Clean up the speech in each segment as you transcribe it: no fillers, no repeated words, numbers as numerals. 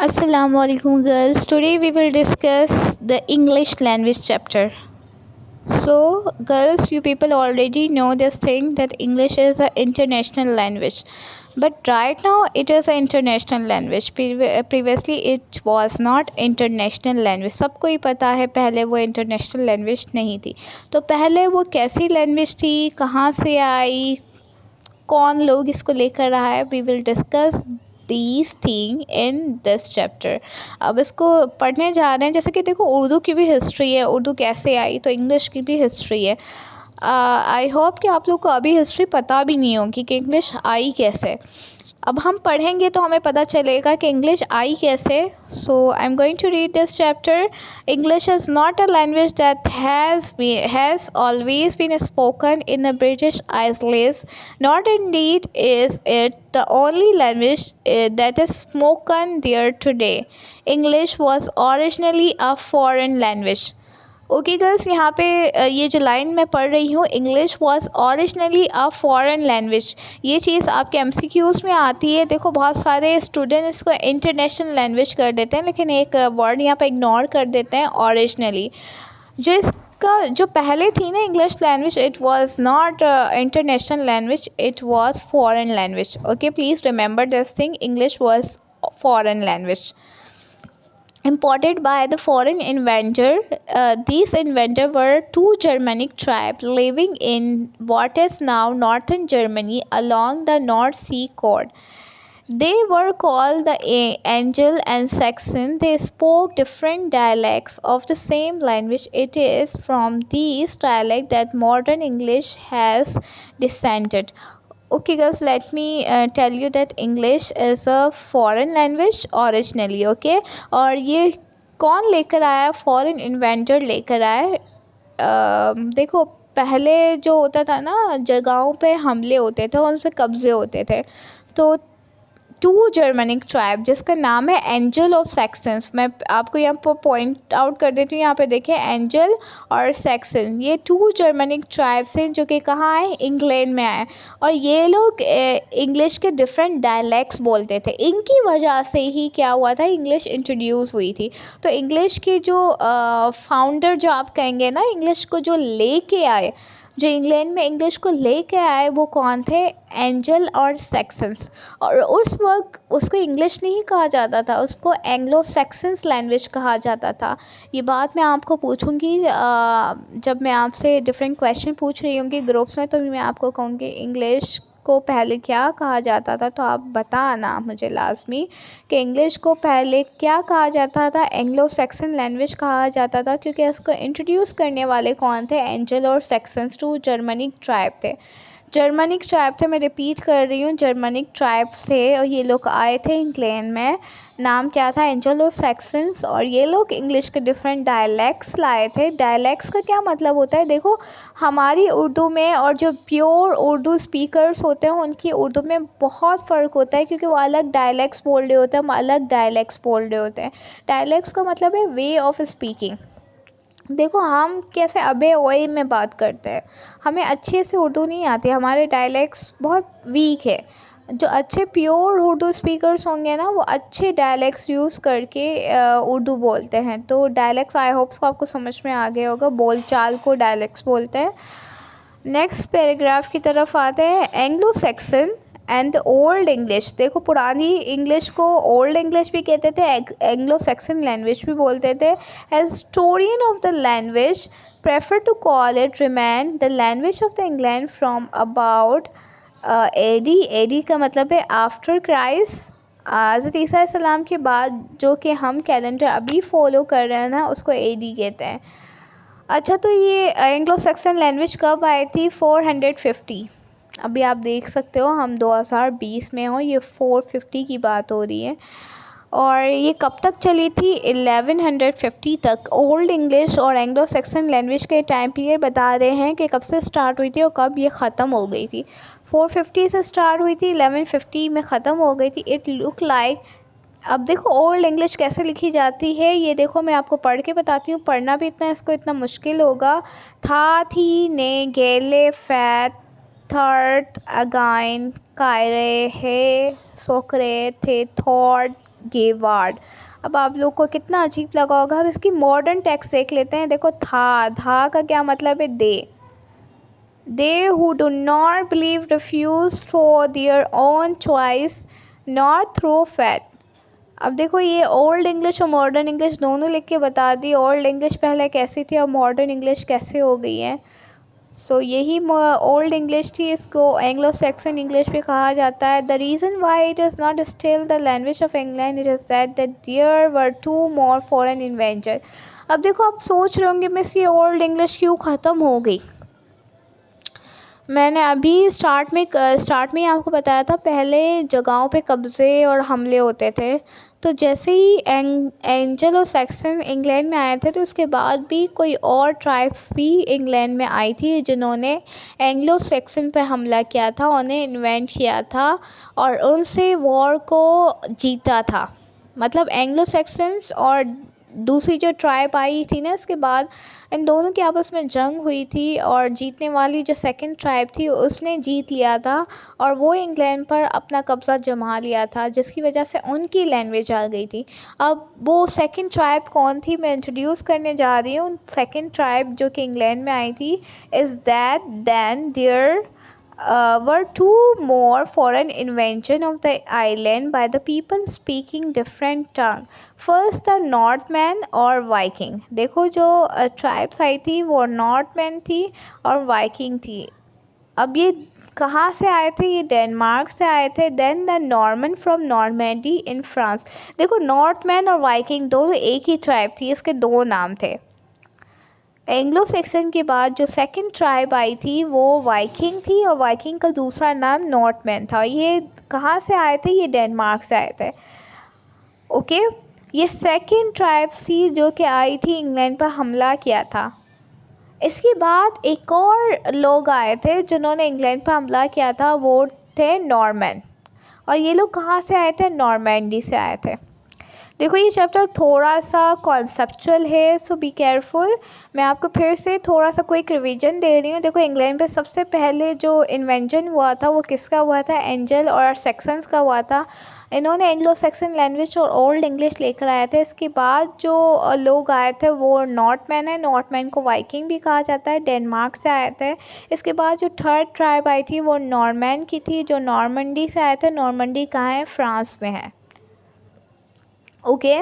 Assalamualaikum girls. Today we will discuss the English language chapter. So girls, you people already know this thing that English is an international language. But right now it is an international language. Previously it was not international language. सबको ही पता है पहले वो international language नहीं थी. तो पहले वो कैसी language थी, कहाँ से आई, कौन लोग इसको लेकर रहा है, we will discuss these thing in this chapter. अब इसको पढ़ने जा रहे हैं. जैसे कि देखो, उर्दू की भी हिस्ट्री है, उर्दू कैसे आई, तो इंग्लिश की भी हिस्ट्री है. आई होप कि आप लोग को अभी हिस्ट्री पता भी नहीं होगी कि इंग्लिश आई कैसे. अब हम पढ़ेंगे तो हमें पता चलेगा कि इंग्लिश आई कैसे. So I am going to read this chapter. English is not a language that has always been spoken in the British islands. Not indeed is it the only language that is spoken there today. English was originally a foreign language. Okay girls, यहाँ पे ये जो line मैं पढ़ रही हूँ, English was originally a foreign language, ये चीज़ आपके एमसीक्यूज़ में आती है. देखो, बहुत सारे स्टूडेंट इसको इंटरनेशनल लैंग्वेज कर देते हैं, लेकिन एक वर्ड यहाँ पे इग्नोर कर देते हैं, ओरिजिनली. जो इसका जो पहले थी ना English language, it was not international language, it was foreign language. Okay, please remember this thing, English was foreign language imported by the foreign inventor. These inventors were two Germanic tribes living in what is now northern Germany along the North Sea coast. They were called the Angel and Saxon. They spoke different dialects of the same language. It is from these dialects that modern English has descended. Okay girls, let me tell you that English is a foreign language originally. Okay, और ये कौन लेकर आया? Foreign inventor लेकर आए. देखो, पहले जो होता था ना, जगहों पे हमले होते थे, उन पर कब्जे होते थे. तो टू जर्मनिक ट्राइब जिसका नाम है एंजल ऑफ सैक्सन्स. मैं आपको यहाँ पर पॉइंट आउट कर देती हूँ. यहाँ पे देखिए, एंजल और सैक्सन, ये टू जर्मनिक ट्राइब्स हैं जो कि कहाँ आए? इंग्लैंड में आए. और ये लोग इंग्लिश के डिफरेंट डायलैक्ट्स बोलते थे. इनकी वजह से ही क्या हुआ था? इंग्लिश इंट्रोड्यूस हुई थी. तो इंग्लिश के जो फाउंडर जो आप कहेंगे ना, इंग्लिश को जो लेके आए, जो इंग्लैंड में इंग्लिश को लेके आए, वो कौन थे? एंजल और सैक्सन्स. और उस वक्त उसको इंग्लिश नहीं कहा जाता था, उसको एंग्लो सैक्सन्स लैंग्वेज कहा जाता था. ये बात मैं आपको पूछूंगी जब मैं आपसे डिफरेंट क्वेश्चन पूछ रही होंगी ग्रुप्स में, तो मैं आपको कहूँगी इंग्लिश को पहले क्या कहा जाता था. तो आप बताना मुझे लाजमी कि इंग्लिश को पहले क्या कहा जाता था? एंग्लो सैक्सन लैंग्वेज कहा जाता था, क्योंकि इसको इंट्रोड्यूस करने वाले कौन थे? एंजल और सैक्सन्स, टू जर्मनिक ट्राइब थे. जर्मनिक ट्राइब थे, मैं रिपीट कर रही हूँ, जर्मनिक ट्राइब्स थे, और ये लोग आए थे इंग्लैंड में. नाम क्या था? एंजल और सैक्सन्स. और ये लोग इंग्लिश के डिफरेंट डायलैक्ट्स लाए थे. डायलैक्ट्स का क्या मतलब होता है? देखो, हमारी उर्दू में और जो प्योर उर्दू स्पीकर्स होते हैं उनकी उर्दू में बहुत फ़र्क होता है, क्योंकि वो अलग डायलैक्ट्स बोल रहे होते हैं, हम अलग डायलैक्ट्स बोल रहे होते हैं. डायलैक्ट्स का मतलब है वे ऑफ स्पीकिंग. देखो, हम कैसे अबे ओए में बात करते हैं, हमें अच्छे से उर्दू नहीं आती, हमारे डायलैक्ट्स बहुत वीक है. जो अच्छे प्योर उर्दू स्पीकर्स होंगे ना, वो अच्छे डायलैक्ट्स यूज़ करके उर्दू बोलते हैं. तो डायलैक्ट्स, आई होप्स को आपको समझ में आ गया होगा, बोलचाल को डायलैक्ट्स बोलते हैं. नेक्स्ट पैराग्राफ की तरफ आते हैं. Anglo Saxon and old English. देखो, पुरानी इंग्लिश को ओल्ड इंग्लिश भी कहते थे, एंग्लो सैक्सन लैंग्वेज भी बोलते थे. As historian of the language prefer to call it remain the language of the England from about AD. AD का मतलब है आफ्टर क्राइस्ट, हज़रत ईसा सलाम के बाद. जो कि हम कैलेंडर अभी फॉलो कर रहे हैं ना, उसको एडी कहते हैं. अच्छा, तो ये एंग्लो सैक्सन लैंग्वेज कब आई थी? 450. अभी आप देख सकते हो हम 2020 में हो, ये 450 की बात हो रही है. और ये कब तक चली थी? 1150 तक. ओल्ड इंग्लिश और एंग्लो सैक्सन लैंग्वेज के टाइम पीरियड बता रहे हैं कि कब से स्टार्ट हुई थी और कब ये ख़त्म हो गई थी. 450 से स्टार्ट हुई थी, 1150 में ख़त्म हो गई थी. It look like. अब देखो, ओल्ड इंग्लिश कैसे लिखी जाती है, ये देखो मैं आपको पढ़ के बताती हूँ. पढ़ना भी इसको इतना मुश्किल होगा. था, थी, ने, गेले, फैट, थर्ड, अगाइन, कायरे, है, सोकरे, थे, थॉट, गेवार्ड। अब आप लोग को कितना अजीब लगा होगा। अब इसकी मॉडर्न टेक्स्ट देख लेते हैं। देखो था का क्या मतलब है, they who do not believe refuse through their own choice not through fate. अब देखो ये ओल्ड इंग्लिश और मॉडर्न इंग्लिश दोनों लिख के बता दी। ओल्ड इंग्लिश पहले कैसी थी और मॉडर्न इंग्लिश कैसे हो गई है। सो यही ओल्ड इंग्लिश थी, इसको एंग्लो सैक्सन इंग्लिश भी कहा जाता है। The reason why it is not still the language of England it is that there were two more foreign invention. अब देखो आप सोच रहे होंगे मिस ये ओल्ड इंग्लिश क्यों ख़त्म हो गई। मैंने अभी स्टार्ट में ही आपको बताया था, पहले जगहों पे कब्ज़े और हमले होते थे। तो जैसे ही एंजल और सैक्सन इंग्लैंड में आए थे तो उसके बाद भी कोई और ट्राइब्स भी इंग्लैंड में आई थी जिन्होंने एंग्लो सैक्सन पे हमला किया था, उन्हें इन्वेंट किया था और उनसे वॉर को जीता था। मतलब एंग्लो सैक्सन्स और दूसरी जो ट्राइब आई थी ना, इसके बाद इन दोनों की आपस में जंग हुई थी और जीतने वाली जो सेकंड ट्राइब थी उसने जीत लिया था और वो इंग्लैंड पर अपना कब्ज़ा जमा लिया था, जिसकी वजह से उनकी लैंग्वेज आ गई थी। अब वो सेकंड ट्राइब कौन थी मैं इंट्रोड्यूस करने जा रही हूँ। सेकंड ट्राइब जो कि इंग्लैंड में आई थी is that then there were two more foreign invention of the island by the people speaking different tongue. First the Northman और Viking। देखो जो ट्राइब्स आई थी वो नॉर्थमैन थी और वाइकिंग थी। अब ये कहाँ से आए थे, ये डेनमार्क से आए थे। Then the Norman from Normandy in France. देखो नॉर्थमैन और वाइकिंग दोनों एक ही ट्राइब थी, इसके दो नाम थे। एंग्लो सेक्सन के बाद जो सेकंड ट्राइब आई थी वो वाइकिंग थी और वाइकिंग का दूसरा नाम नॉर्थमैन था। ये कहाँ से आए थे, ये डेनमार्क से आए थे। ओके, ये सेकंड ट्राइब्स थी जो कि आई थी इंग्लैंड पर हमला किया था। इसके बाद एक और लोग आए थे जिन्होंने इंग्लैंड पर हमला किया था, वो थे नॉर्मैन। और ये लोग कहाँ से आए थे, नॉर्मैंडी से आए थे। देखो ये चैप्टर थोड़ा सा कॉन्सेप्चुअल है, सो बी केयरफुल। मैं आपको फिर से थोड़ा सा क्विक रिवीजन दे रही हूँ। देखो इंग्लैंड पे सबसे पहले जो इन्वेंशन हुआ था वो किसका हुआ था, एंजल और सेक्सन्स का हुआ था। इन्होंने एंग्लो सेक्सन लैंग्वेज और ओल्ड इंग्लिश लेकर आए थे। इसके बाद जो लोग आए थे वो नॉर्थमैन है। नॉर्थमैन को वाइकिंग भी कहा जाता है, डेनमार्क से आए थे। इसके बाद जो थर्ड ट्राइब आई थी वो नॉर्मैन की थी, जो नॉर्मंडी से आए थे। नॉर्मंडी कहाँ है, फ्रांस में है। ओके,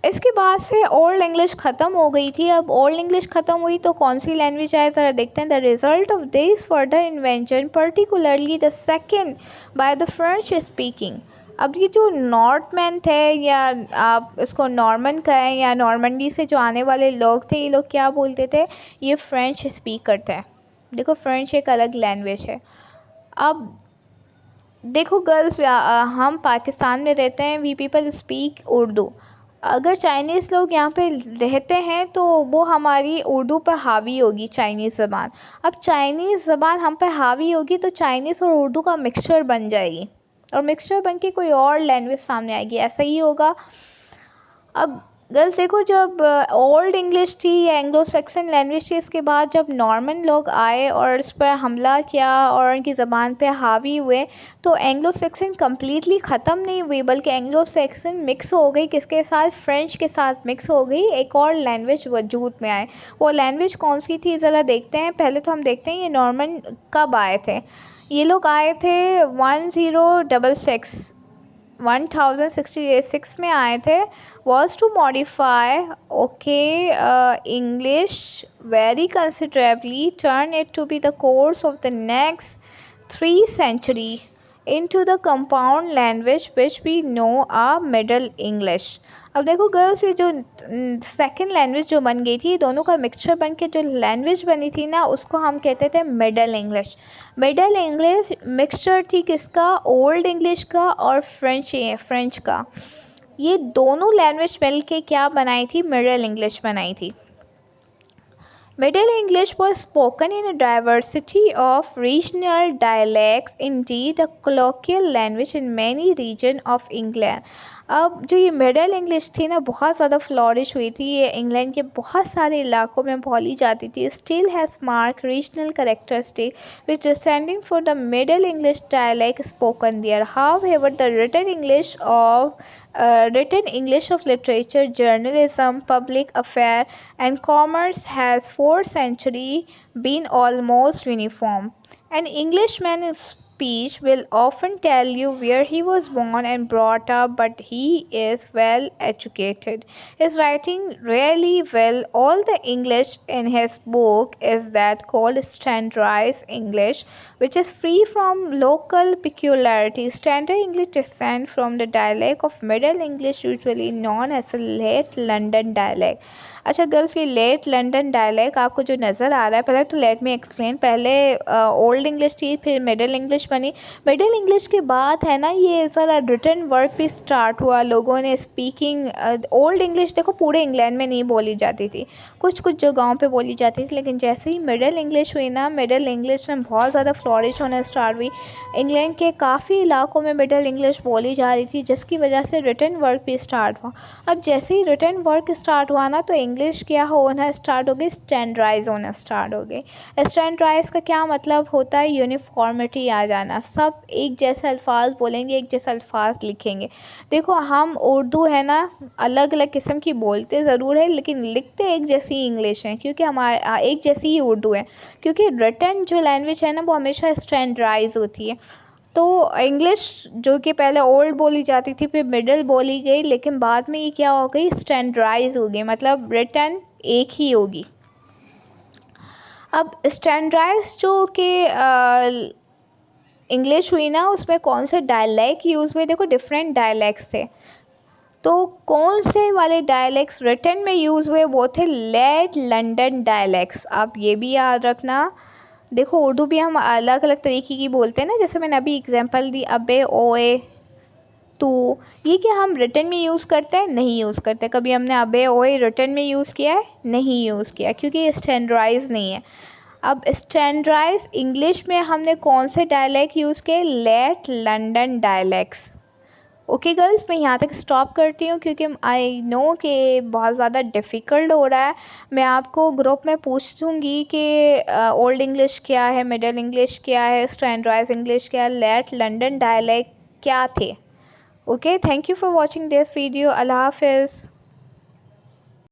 इसके बाद से ओल्ड इंग्लिश ख़त्म हो गई थी। अब ओल्ड इंग्लिश ख़त्म हुई तो कौन सी लैंग्वेज आए, ज़रा देखते हैं। The result of this further invention particularly the second by the French speaking. अब ये जो नॉर्थमैन थे या आप इसको नॉर्मन कहें या नॉर्मंडी से जो आने वाले लोग थे, ये लोग क्या बोलते थे, ये फ्रेंच स्पीकर थे। देखो फ्रेंच एक अलग लैंग्वेज है। अब देखो गर्ल्स, हम पाकिस्तान में रहते हैं, वी पीपल स्पीक उर्दू। अगर चाइनीज़ लोग यहाँ पे रहते हैं तो वो हमारी उर्दू पर हावी होगी, चाइनीज़ ज़बान। अब चाइनीज़ ज़बान हम पे हावी होगी तो चाइनीज़ और उर्दू का मिक्सचर बन जाएगी और मिक्सचर बन के कोई और लैंग्वेज सामने आएगी, ऐसा ही होगा। अब गर्ल्स देखो, जब ओल्ड इंग्लिश थी या एंग्लो सेक्सन लैंग्वेज थी, इसके बाद जब नॉर्मन लोग आए और इस पर हमला किया और उनकी ज़बान पे हावी हुए तो एंग्लो सेक्सन कम्प्लीटली ख़त्म नहीं हुई, बल्कि एंग्लो सेक्सन मिक्स हो गई किसके साथ, फ्रेंच के साथ मिक्स हो गई। एक और लैंग्वेज वजूद में आए। वो लैंग्वेज कौन सी थी ज़रा देखते हैं। पहले तो हम देखते हैं ये नॉर्मन कब आए थे। ये लोग आए थे 1066 में आए थे। was to modify English very considerably, turn it to be the course of the next 3 century into the compound language which we know a Middle English। अब देखो गर्ल्स, ये जो सेकंड लैंग्वेज जो बन गई थी, दोनों का मिक्सचर बन के जो लैंग्वेज बनी थी ना, उसको हम कहते थे middle English. Middle English mixture थी किसका, ओल्ड इंग्लिश का और फ्रेंच का। ये दोनों लैंग्वेज मिल के क्या बनाई थी, मिडल इंग्लिश बनाई थी। Middle English was spoken in a diversity of regional dialects, indeed a colloquial language in many regions of England। अब जो ये मिडल इंग्लिश थी ना, बहुत ज़्यादा फ्लॉरिश हुई थी, ये इंग्लैंड के बहुत सारे इलाकों में बोली जाती थी. Still has mark regional characteristic which descending from the Middle English dialect spoken there. However, the written English of literature, journalism, public affair, and commerce has for centuries been almost uniform. An Englishman in speech will often tell you where he was born and brought up, but he is well educated. His writing really well. All the English in his book is that called standardized English, which is free from local peculiarities. Standard English descends from the dialect of Middle English, usually known as a late London dialect. अच्छा girls, ये late London dialect आपको जो नज़र आ रहा है, पहले तो let me explain. पहले ओल्ड इंग्लिश थी, फिर मिडिल इंग्लिश बनी. मिडिल इंग्लिश के बाद है ना, ये ज़रा रिटन वर्क भी स्टार्ट हुआ. लोगों ने स्पीकिंग ओल्ड इंग्लिश देखो पूरे इंग्लैंड में नहीं बोली जाती थी, कुछ कुछ जगहों पे बोली जाती थी. लेकिन जैसे ही मिडिल इंग्लिश हुई ना, मिडिल इंग्लिश में बहुत ज़्यादा फ्लॉरिश होना स्टार्ट हुई. इंग्लैंड के काफ़ी इलाकों में मिडिल इंग्लिश बोली जा रही थी, जिसकी वजह से रिटन वर्क भी स्टार्ट हुआ. अब जैसे ही रिटन वर्क स्टार्ट हुआ ना, तो इंग्लिश क्या होना स्टार्ट हो गई, स्टैंडर्डाइज होना स्टार्ट हो गई. स्टैंडर्डाइज का क्या मतलब होता है? यूनिफॉर्मिटी आ जाना. सब एक जैसे अल्फाज बोलेंगे, एक जैसे अल्फाज लिखेंगे. देखो हम उर्दू है ना, अलग अलग किस्म की बोलते ज़रूर है, लेकिन लिखते एक जैसी इंग्लिश है, क्योंकि हमारे एक जैसी ही उर्दू है. क्योंकि रिटन जो लैंग्वेज है ना, वो हमेशा स्टैंडर्डाइज होती है. तो इंग्लिश जो कि पहले ओल्ड बोली जाती थी, फिर मिडिल बोली गई, लेकिन बाद में ये क्या हो गई, स्टैंडर्डाइज हो गई, मतलब रिटन एक ही होगी. अब स्टैंडर्डाइज जो कि इंग्लिश हुई ना, उसमें कौन से डायलैक्ट यूज़ हुए? देखो डिफरेंट डायलैक्ट्स थे. तो कौन से वाले डायलैक्ट्स रिटन में यूज़ हुए? वो थे लेट लंदन डायलैक्ट्स. आप ये भी याद रखना. देखो उर्दू भी हम अलग अलग तरीके की बोलते हैं ना, जैसे मैंने अभी एग्जांपल दी, अबे, ओए, तो ये क्या हम रिटन में यूज़ करते हैं? नहीं यूज़ करते. कभी हमने अबे ओए रिटन में यूज़ किया है? नहीं यूज़ किया, क्योंकि ये स्टैंडर्डाइज नहीं है. अब स्टैंडर्डाइज इंग्लिश में हमने कौन से डायलैक्ट यूज़ किए? Late London dialects. Okay girls, मैं यहाँ तक स्टॉप करती हूँ, क्योंकि आई नो कि बहुत ज़्यादा डिफ़िकल्ट हो रहा है. मैं आपको ग्रुप में पूछूँगी कि ओल्ड इंग्लिश क्या है, मिडिल इंग्लिश क्या है, स्टैंडर्डाइज इंग्लिश क्या है, लेट लंदन डायलैक्ट क्या थे. Okay, thank you for watching this video. अल्लाह हाफिज़.